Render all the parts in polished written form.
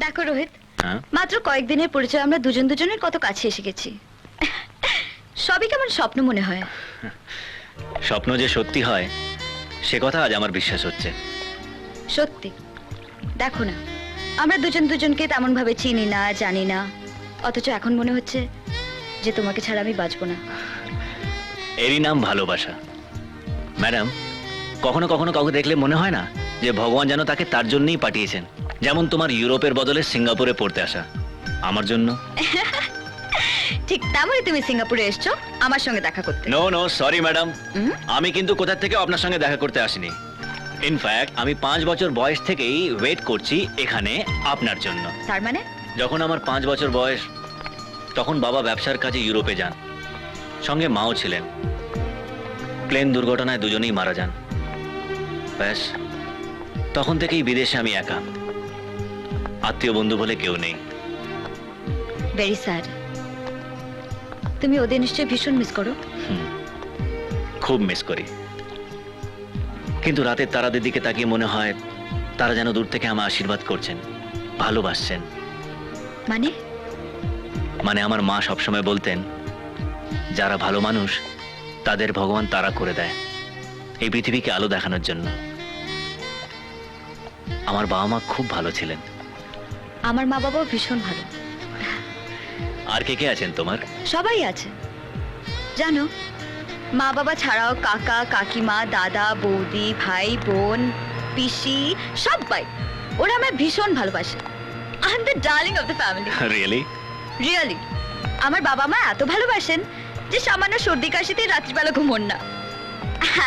দেখো রোহিত, মাত্র কয়েকদিনের পরিচয় আমরা দুজন দুজনের কত কাছে এসে গেছি। সবই কেমন স্বপ্ন মনে হয়। স্বপ্ন যে সত্যি হয় সে কথা আজ আমার বিশ্বাস হচ্ছে। সত্যি দেখো না, আমরা দুজন দুজনকে তেমন ভাবে চিনি না, জানি না, অথচ এখন মনে হচ্ছে যে তোমাকে ছাড়া আমি বাঁচবো না। এরই নাম ভালোবাসা। ম্যাডাম, কখনো কখনো কাউকে দেখলে মনে হয় না যে ভগবান যেন তাকে তার জন্যই পাঠিয়েছেন? যেমন তোমার ইউরোপের বদলে সিঙ্গাপুরে পড়তে আসা আমার জন্য। ঠিক তেমনই তুমি সিঙ্গাপুরে এসছো আমার সঙ্গে দেখা করতে। নো নো সরি ম্যাডাম, আমি কিন্তু কোথা থেকে আপনার সঙ্গে দেখা করতে আসিনি। ইনফ্যাক্ট আমি 5 বছর বয়স থেকেই ওয়েট করছি এখানে আপনার জন্য। তার মানে? যখন আমার 5 বছর বয়স তখন বাবা ব্যবসার কাজে ইউরোপে যান, সঙ্গে মাও ছিলেন। প্লেন দুর্ঘটনায় দুজনেই মারা যান। ব্যাস, তখন থেকেই বিদেশে আমি একা, আত্মীয় বন্ধু বলে কেউ নেই। Very sad. তুমি ওদের নিশ্চয়ই ভীষণ মিস করো। খুব মিস করি, কিন্তু রাতের তারাদের দিকে তাকিয়ে মনে হয় তারা যেন দূর থেকে আমার আশীর্বাদ করছেন, ভালোবাসছেন। মানে? মানে আমার মা সবসময় বলতেন, যারা ভালো মানুষ তাদের ভগবান তারা করে দেয় এই পৃথিবীকে আলো দেখানোর জন্য। আমার বাবা মা খুব ভালো ছিলেন। আমার মা বাবাও ভীষণ ভালো। আর কে কে আছেন তোমার? সবাই আছে জানো, মা বাবা ছাড়াও কাকা কাকিমা, দাদা বৌদি, ভাই বোন, পিসি, সবাই। ওরা আমায় ভীষণ ভালোবাসে। I am the darling of the family. Really? Really. আমার বাবা মা এত ভালোবাসেন যে সামান্য সর্দি কাশিতে রাত্রিবেলা ঘুমোন না।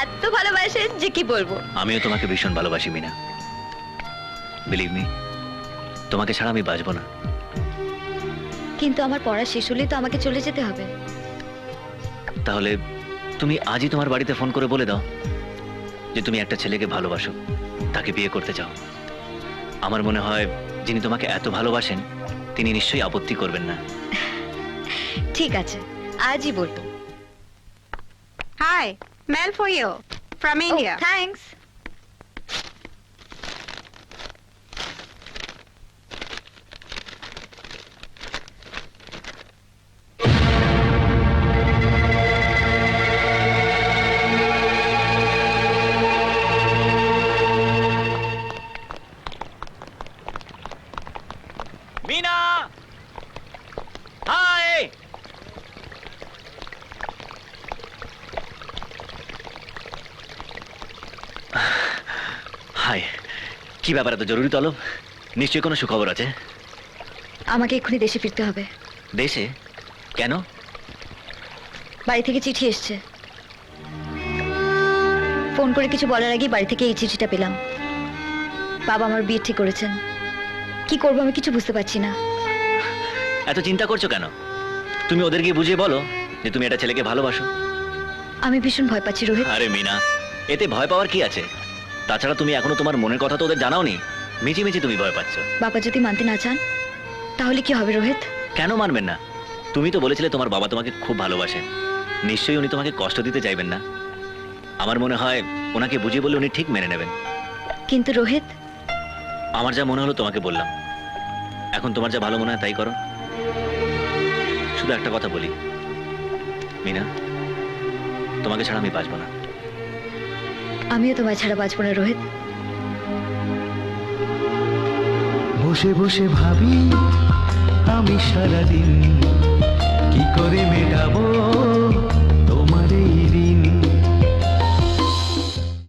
এত ভালোবাসেন যে কি বলবো। আমিও তোমাকে ভীষণ ভালোবাসি মিনা। বিলিভ মি, তোমাকে ছাড়া আমি বাঁচবো না। কিন্তু আমার পড়া শেষ হলেই তো আমাকে চলে যেতে হবে। তাহলে তুমি আজই তোমার বাড়িতে ফোন করে বলে দাও যে তুমি একটা ছেলেকে ভালোবাসো, তাকে বিয়ে করতে চাও। আমার মনে হয় যিনি তোমাকে এত ভালোবাসেন তিনি নিশ্চয়ই আপত্তি করবেন না। ঠিক আছে, আজই বলবো। Hi, mail for you from India. Thanks. Meena, hi. Hi, কি ব্যাপার এত জরুরি তলব? নিশ্চয়ই কোনো সুখবর আছে। আমাকে এক্ষুনি দেশে ফিরতে হবে। দেশে? কেন? বাড়ি থেকে চিঠি এসছে। ফোন করে কিছু বলার আগেই বাড়ি থেকে এই চিঠিটা পেলাম। বাবা আমার বিয়ে ঠিক করেছেন। কি করবো আমি কিছু বুঝতে পারছি না। এত চিন্তা করছো কেন? তুমি ওদের গিয়ে বুঝিয়ে বলো যে তুমি একটা ছেলেকে ভালোবাসো। আমি ভীষণ ভয় পাচ্ছি রোহিত। আরে মিনা, এতে ভয় পাওয়ার কি আছে? তাছাড়া তুমি এখনো তোমার মনের কথা তো ওদের জানাওনি। মিছি মিছি তুমি ভয় পাচ্ছ। বাবা যদি মানতে না চান তাহলে কি হবে রোহিত? কেন মানবেন না? তুমি তো বলেছিলে তোমার বাবা তোমাকে খুব ভালোবাসেন। নিশ্চয়ই উনি তোমাকে কষ্ট দিতে চাইবেন না। আমার মনে হয় ওনাকে বুঝিয়ে বললে উনি ঠিক মেনে নেবেন। কিন্তু রোহিত, আমার যা মনে হলো তোমাকে বললাম। এখন তোমার যা ভালো মনে হয় তাই করো। শুধু একটা কথা বলি মিনা, তোমাকে ছাড়া আমি বাঁচবো না। আমিও তোমায় ছাড়া বাঁচবো না রোহিত। বসে বসে ভাবি আমি সারাদিন কি করে মেটাবো